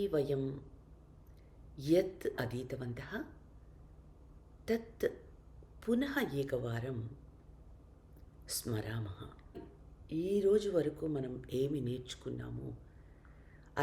వయం యత్ అధీతవంతః తత్ పునః ఏకవారం స్మరామః. ఈరోజు వరకు మనం ఏమి నేర్చుకున్నామో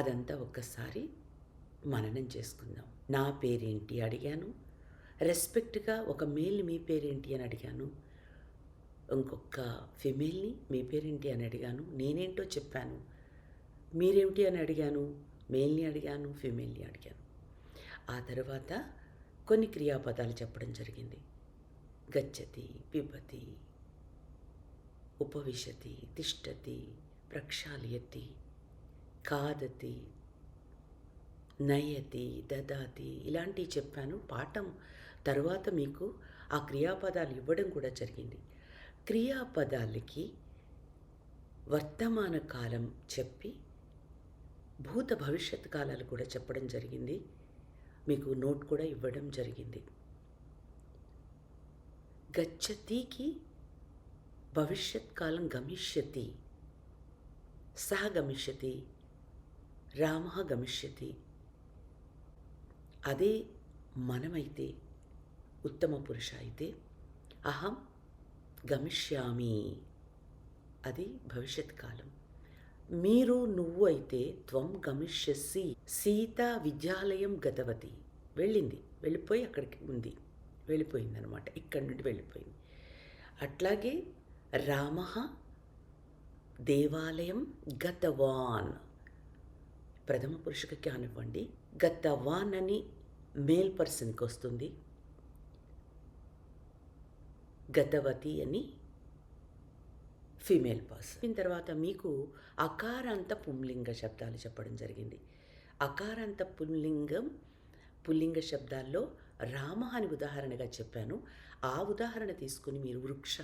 అదంతా ఒక్కసారి మననం చేసుకుందాం. నా పేరేంటి అడిగాను, రెస్పెక్ట్గా ఒక మేల్ని మీ పేరేంటి అని అడిగాను, ఇంకొక ఫిమేల్ని మీ పేరేంటి అని అడిగాను, నేనేంటో చెప్పాను, మీరేమిటి అని అడిగాను, మేల్ని అడిగాను, ఫిమేల్ని అడిగాను. ఆ తర్వాత కొన్ని క్రియాపదాలు చెప్పడం జరిగింది. గచ్చతి, పిబతి, ఉపవిశతి, తిష్టతి, ప్రక్షాళయతి, ఖాదతి, నయతి, దదాతి ఇలాంటివి చెప్పాను. పాఠం తర్వాత మీకు ఆ క్రియాపదాలు ఇవ్వడం కూడా జరిగింది. క్రియాపదాలకి వర్తమాన కాలం చెప్పి భూత భవిష్యత్ కాలాలు కూడా చెప్పడం జరిగింది. మీకు నోట్ కూడా ఇవ్వడం జరిగింది. గచ్చతికి భవిష్యత్ కాలం గమిష్యతి, సహ గమిష్యతి, రామః గమిష్యతి. అదే మనమైతే ఉత్తమ పురుష అయితే అహం గమిష్యామి, అది భవిష్యత్ కాలం. మీరు నువ్వు అయితే త్వం గమిష్యసి. సీత విద్యాలయం గతవతి, వెళ్ళిపోయి అక్కడికి ఉంది, వెళ్ళిపోయిందనమాట, ఇక్కడి నుండి వెళ్ళిపోయింది. అట్లాగే రామః దేవాలయం గతవాన్, ప్రథమ పురుషుకి కానివ్వండి, గతవాన్ అని మేల్ పర్సన్కి వస్తుంది, గతవతి అని ఫీమేల్ పర్సన్. దీని తర్వాత మీకు అకారాంత పుంలింగ శబ్దాలు చెప్పడం జరిగింది. అకారాంత పుల్లింగ శబ్దాల్లో రామ అని ఉదాహరణగా చెప్పాను. ఆ ఉదాహరణ తీసుకుని మీరు వృక్ష,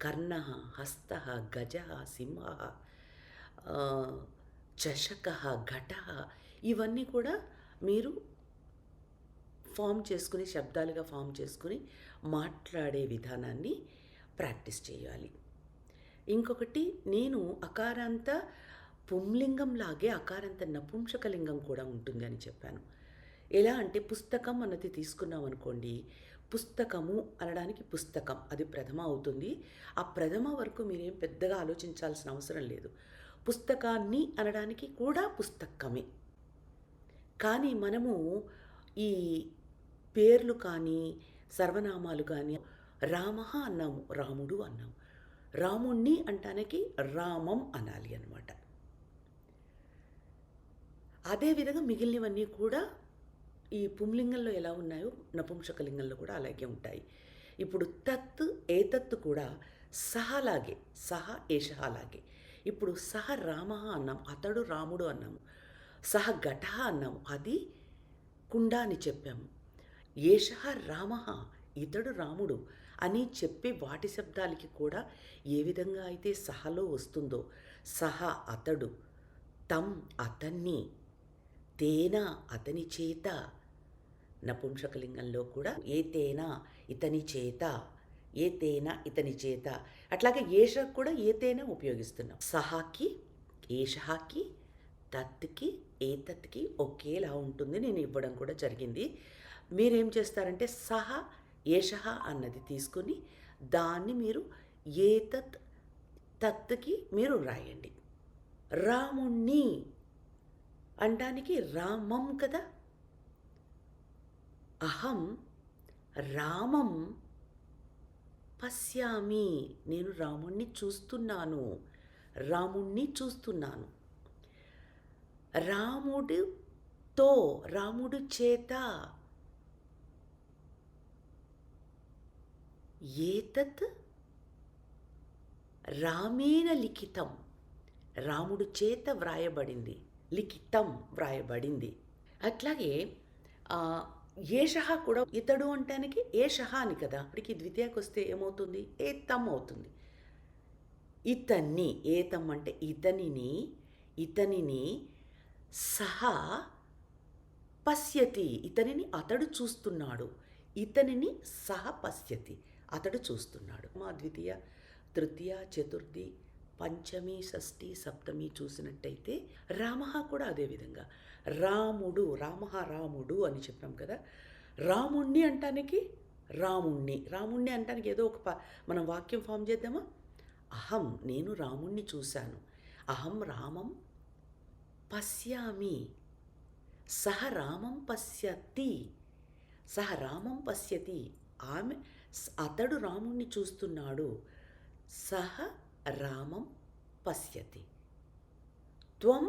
కర్ణ, హస్త, గజ, సింహ, చషక, ఘట ఇవన్నీ కూడా మీరు శబ్దాలుగా ఫామ్ చేసుకుని మాట్లాడే విధానాన్ని ప్రాక్టీస్ చేయాలి. ఇంకొకటి, నేను అకారాంత పుంలింగంలాగే అకారాంత నపుంసకలింగం కూడా ఉంటుంది అని చెప్పాను. ఎలా అంటే పుస్తకం అన్నది తీసుకున్నాం అనుకోండి, పుస్తకము అనడానికి పుస్తకం అది ప్రథమ అవుతుంది. ఆ ప్రథమ వరకు మీరేం పెద్దగా ఆలోచించాల్సిన అవసరం లేదు. పుస్తకాన్ని అనడానికి కూడా పుస్తకమే. కానీ మనము ఈ పేర్లు కానీ సర్వనామాలు కానీ రామః అన్నాము, రాముడు అన్నాము, రాముణ్ణి అంటానికి రామం అనాలి అన్నమాట. అదేవిధంగా మిగిలినవన్నీ కూడా ఈ పుంలింగంలో ఎలా ఉన్నాయో నపుంసకలింగంలో కూడా అలాగే ఉంటాయి. ఇప్పుడు తత్, ఏతత్తు కూడా సహలాగే, సహ ఏషః అలాగే. ఇప్పుడు సహ రామః అన్నాం, అతడు రాముడు అన్నాము, సహ ఘటః అన్నాము, అది కుండ అని చెప్పాము. ఏషః రామః, ఇతడు రాముడు అని చెప్పి వాటి శబ్దాలకి కూడా ఏ విధంగా అయితే సహలో వస్తుందో, సహ అతడు, తం అతన్ని, తేన అతని చేత, నపుంసకలింగంలో కూడా ఏతేన ఇతని చేత, ఏతేన ఇతని చేత, అట్లాగే ఏష కూడా ఏతేన ఉపయోగిస్తున్నాం. సహాకి, ఏషహాకి, తత్కి, ఏతత్కి ఒకేలా ఉంటుంది. నేను ఇవ్వడం కూడా జరిగింది. మీరేం చేస్తారంటే సహ ఏషః అన్నది తీసుకుని దాన్ని మీరు ఏతత్ తత్కి మీరు రాయండి. రాముణ్ణి అంటానికి రామం కదా. అహం రామం పశ్యామి, నేను రాముణ్ణి చూస్తున్నాను, రాముణ్ణి చూస్తున్నాను. రాముడితో, రాముడు చేత, ఏతత్ రామేణ లిఖితం, రాముడు చేత వ్రాయబడింది, లిఖితం వ్రాయబడింది. అట్లాగే ఏషః కూడా ఇతడు అంటానికి ఏషః అని కదా, అప్పటికి ద్వితీయకు వస్తే ఏమవుతుంది, ఏతం అవుతుంది. ఇతన్ని, ఏతం అంటే ఇతనిని సహ పశ్యతి, ఇతనిని అతడు చూస్తున్నాడు, ఇతనిని సహ పశ్యతి, అతడు చూస్తున్నాడు. మా ద్వితీయ, తృతీయ, చతుర్థి, పంచమి, షష్ఠి, సప్తమి చూసినట్టయితే రామః కూడా అదేవిధంగా రాముడు, రామః రాముడు అని చెప్పాం కదా. రాముణ్ణి అంటానికి రాముణ్ణి అంటానికి ఏదో ఒక మనం వాక్యం ఫామ్ చేద్దామా? అహం, నేను రాముణ్ణి చూశాను. అహం రామం పశ్యామి, సహ రామం పశ్యతి, సహ రామం పశ్యతి, అతడు రాముణ్ణి చూస్తున్నాడు. సహ రామం పశ్యతి, త్వం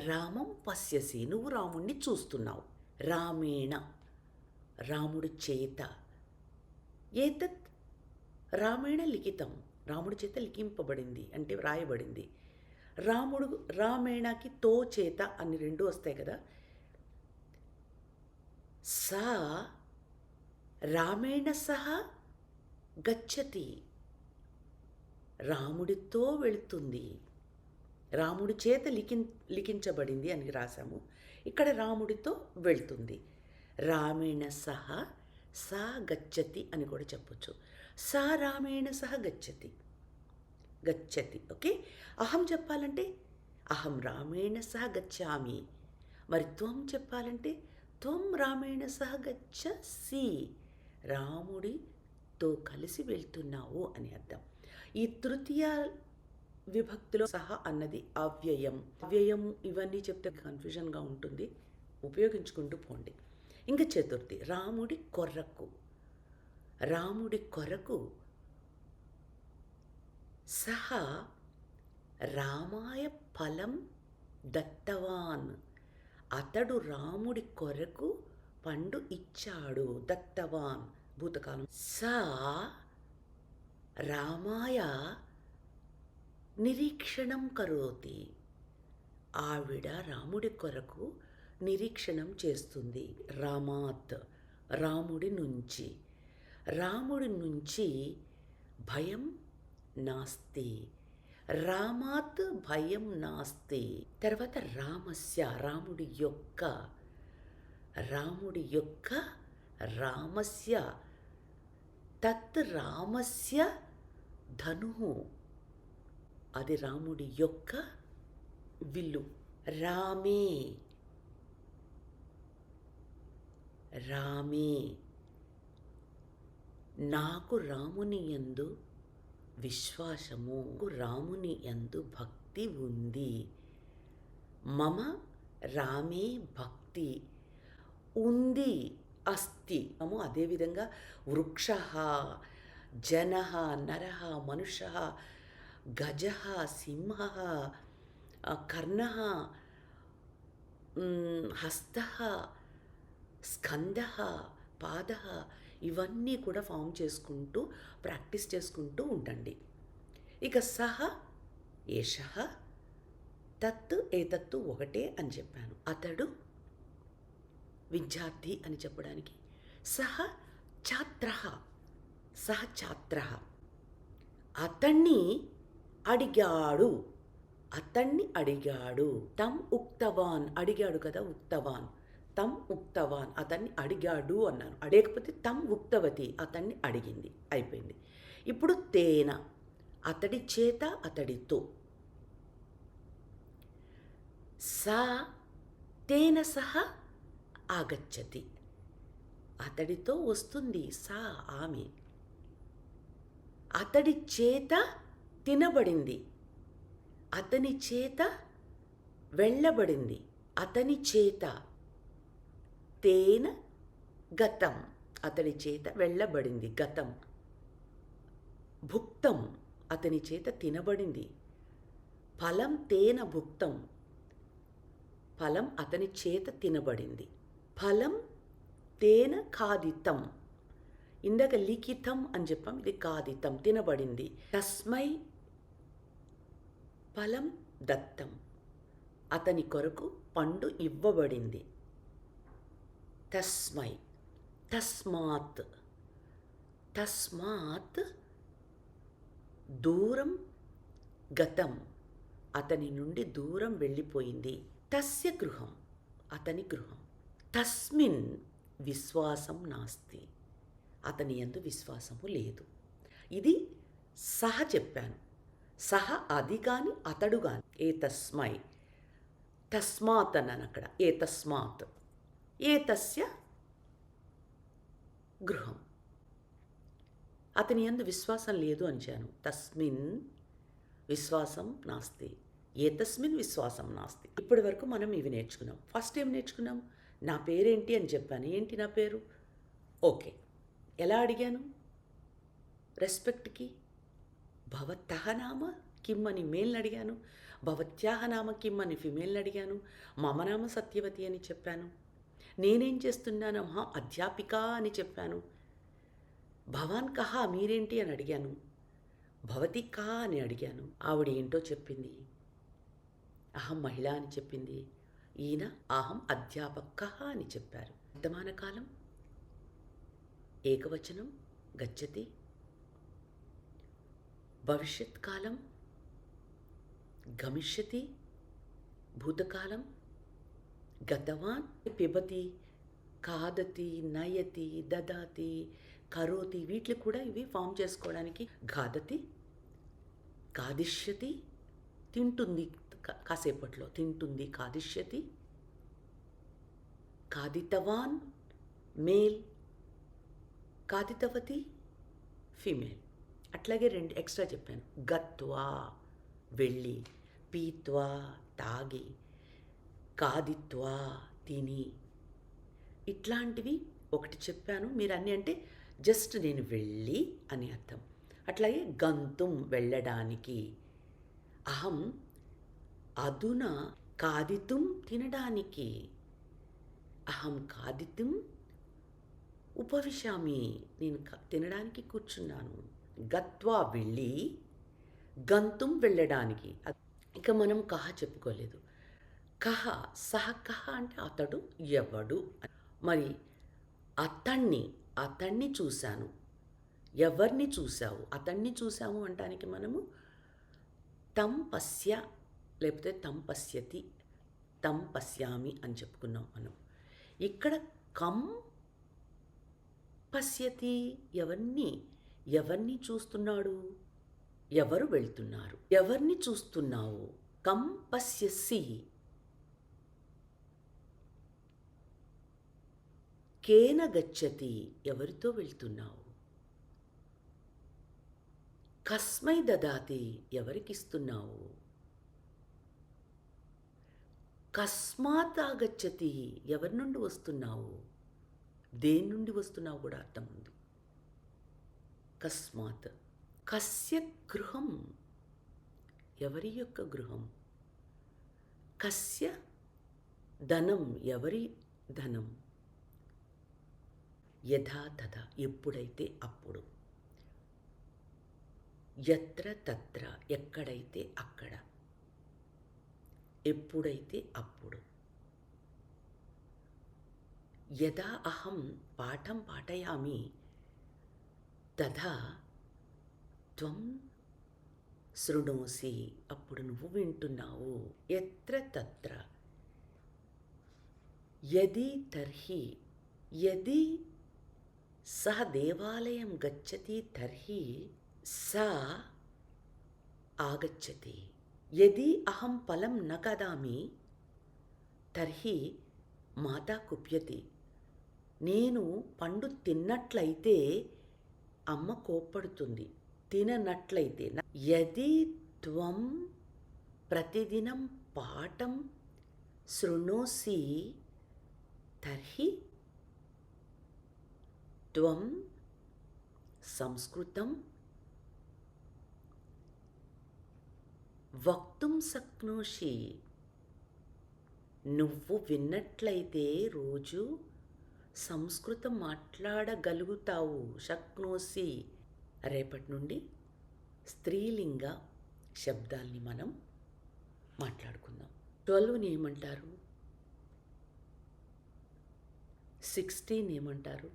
రామం పశ్యసి, నువ్వు రాముణ్ణి చూస్తున్నావు. రామేణ, రాముడి చేత, ఏతత్ రామేణ లిఖితం, రాముడి చేత లిఖింపబడింది అంటే వ్రాయబడింది. రామేణకి తో చేత అని రెండు వస్తాయి కదా. సా రామేణ సహ గచ్చతి, రాముడితో వెళుతుంది, రాముడి చేత లిఖించబడింది అని రాశాము. ఇక్కడ రాముడితో వెళ్తుంది. రామేణ సహ సా గచ్చతి అని కూడా చెప్పొచ్చు. సా రామేణ సహ గచ్చతి, ఓకే. అహం చెప్పాలంటే అహం రామేణ సహ గచ్చామి. మరి త్వం చెప్పాలంటే త్వం రామేణ సహ గచ్చసి, రాముడితో కలిసి వెళ్తున్నావు అని అర్థం. ఈ తృతీయ విభక్తిలో సహ అన్నది అవ్యయం ఇవన్నీ చెప్తే కన్ఫ్యూజన్గా ఉంటుంది, ఉపయోగించుకుంటూ పోండి. ఇంకా చతుర్థి, రాముడి కొరకు సహ రామాయ ఫలం దత్తవాన్, అతడు రాముడి కొరకు పండు ఇచ్చాడు. దత్తవాన్ భూతకాలం. సా రామాయ నిరీక్షణం కరోతి, ఆవిడ రాముడి కొరకు నిరీక్షణం చేస్తుంది. రామాత్, రాముడి నుంచి భయం నాస్తి, రామాత్ భయం నాస్తి. తర్వాత రామస్య, రాముడి యొక్క రామస్య, తత్ రామస్య ధనుః, అది రాముడి యొక్క విల్లు. రామే నాకు రాముని యందు విశ్వాసము, రాముని యందు భక్తి ఉంది. మమ రామే భక్తి ఉంది, అస్తి. అదేవిధంగా వృక్షః, జనః, నరః, మనుష్యః, గజః, సింహః, కర్ణః, హస్తః, స్కందః, పాదః, ఇవన్నీ కూడా ఫామ్ చేసుకుంటూ ప్రాక్టీస్ చేసుకుంటూ ఉండండి. ఇక సహ ఏషః తత్ ఏతత్తు ఒకటే అని చెప్పాను. అతడు విద్యార్థి అని చెప్పడానికి సహ ఛాత్రః, అతన్ని అడిగాడు, తం ఉక్తవాన్, అడిగాడు కదా, ఉక్తవాన్, తం ఉక్తవాన్, అతన్ని అడిగాడు అన్నాను. అడగకపోతే తం ఉక్తవతి, అతన్ని అడిగింది, అయిపోయింది. ఇప్పుడు తేన, అతడి చేత, అతడితో. సా తేన సహ ఆగచ్చతి, అతడితో వస్తుంది. సా ఆమె, అతడి చేత తినబడింది, అతని చేత వెళ్ళబడింది, అతని చేత. తేన గతం, అతడి చేత వెళ్ళబడింది, గతం. భుక్తం, అతని చేత తినబడింది. ఫలం తేన భుక్తం, ఫలం అతని చేత తినబడింది. ఫలం తేన ఖాదితం, ఇందాక లిఖితం అని చెప్పాం, ఇది ఖాదితం, తినబడింది. తస్మై ఫలం దత్తం, అతని కొరకు పండు ఇవ్వబడింది. తస్మై, తస్మాత్ దూరం గతం, అతని నుండి దూరం వెళ్ళిపోయింది. తస్య గృహం, అతని గృహం. తస్మిన్ విశ్వాసం నాస్తి, అతని యందు విశ్వాసము లేదు. ఇది సహ చెప్పాను. సహ అది కానీ అతడు కానీ ఏతస్మై తస్మాత్ అన్నాను అక్కడ ఏతస్మాత్ ఏతస్య గృహం అతని యందు విశ్వాసం లేదు అనిచాను. తస్మిన్ విశ్వాసం నాస్తి ఏతస్మిన్ విశ్వాసం నాస్తి. ఇప్పటి వరకు మనం ఇవి నేర్చుకున్నాం. ఫస్ట్ ఏం నేర్చుకున్నాం? నా పేరేంటి అని చెప్పాను. ఏంటి నా పేరు? ఓకే. ఎలా అడిగాను? రెస్పెక్ట్కి భవతః నామ కిమ్ అని మేల్ని అడిగాను, భవత్యాహ నామ కిమ్ అని ఫిమేల్ని అడిగాను, మమ నామ సత్యవతి అని చెప్పాను. నేనేం చేస్తున్నాను? అధ్యాపిక అని చెప్పాను. భవాన్ కహా మీరేంటి అని అడిగాను. భవతి కా అని అడిగాను. ఆవిడ ఏంటో చెప్పింది. అహం మహిళ అని చెప్పింది. ఈయన అహం అధ్యాపక అని చెప్పారు. వర్తమాన కాలం ఏకవచనం గచ్చతి, భవిష్యత్ కాలం గమిష్యతి, భూతకాలం గతవాన్ పిబతి, ఖాదతి, నయతి, దదాతి, కరోతి, వీటిని కూడా ఇవి ఫామ్ చేసుకోవడానికి ఖాదతి, ఖాదిష్యతి తింటుంది, కాసేపట్లో తింటుంది, ఖాదిష్యతి, ఖాదితవాన్ మేల్, ఖాదితవతి ఫీమేల్. అట్లాగే 2 ఎక్స్ట్రా చెప్పాను. గత్వా వెళ్ళి, పీత్వా తాగి, ఖాదిత్వా తిని, ఇట్లాంటివి ఒకటి చెప్పాను. మీరు అన్నీ అంటే జస్ట్ నేను వెళ్ళి అని అర్థం. అట్లాగే గంతుం వెళ్ళడానికి, అహం అధునా ఖాదితుం తినడానికి, అహం ఖాదితుం ఉపవిశామి నేను తినడానికి కూర్చున్నాను. గత్వా వెళ్ళి, గంతుం వెళ్ళడానికి. ఇక మనం కహ చెప్పుకోలేదు. కహ సహ కహ అంటే అతడు ఎవడు. మరి అతన్ని చూశాను. ఎవరిని చూశావు? అతన్ని చూశాము అంటానికి మనము తం పశ్య లేకపోతే తం పశ్యతి, తం పశ్యామి అని చెప్పుకున్నాం మనం. ఇక్కడ కం పశ్యతి ఎవరిని చూస్తున్నాడు? ఎవరు వెళ్తున్నారు? ఎవరిని చూస్తున్నావు? కం పశ్యసి, కేన గచ్చతి ఎవరితో వెళ్తున్నావు? కస్మై దదాతి ఎవరికిస్తున్నావు? కస్మాత్ ఆగచ్చతి ఎవరి నుండి వస్తున్నావు? దేని నుండి వస్తున్నావు కూడా అర్థం ఉంది. కస్మాత్. కస్య గృహం ఎవరి యొక్క గృహం? కస్య ధనం ఎవరి ధనం? యథా తథా ఎప్పుడైతే అప్పుడు, యత్ర తత్ర ఎక్కడైతే అక్కడ, ఎప్పుడైతే అప్పుడు. యదా అహం పాఠం పాఠయామి తథా త్వం శృణోసి అప్పుడు నువ్వు వింటున్నావు. యత్ర తత్ర యది తర్హి, యది సహ దేవాలయం గచ్చతి తర్హి సా ఆగచ్చతి. యది అహం ఫలం న ఖాదామి తర్హి మాతా కుప్యతి. నేను పండు తిన్నట్లయితే అమ్మ కోప్పడుతుంది, తిననట్లయితే. యది త్వం ప్రతిదినం పాఠం శృణోసి తర్హి త్వం సంస్కృతం వక్తుం శక్నోషి. నువ్వు విన్నట్లయితే రోజు సంస్కృతం మాట్లాడగలుగుతావు. శక్నోసి. రేపటి నుండి స్త్రీలింగ శబ్దాల్ని మనం మాట్లాడుకుందాం. 12ని ఏమంటారు? 16 ఏమంటారు?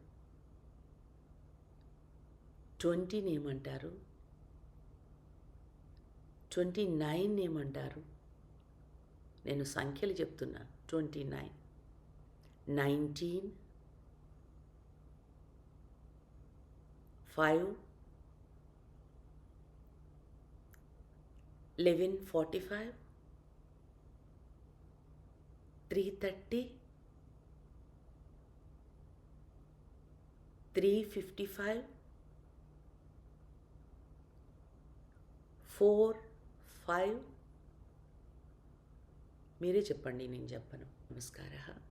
20ని ఏమంటారు? 29 ఏమంటారు? నేను సంఖ్యలు చెప్తున్నా. 29, 19, 5, 11:45, 3:30, 3:55, 4, 5. మీరే చెప్పండి, నేను చెప్పను. నమస్కారः.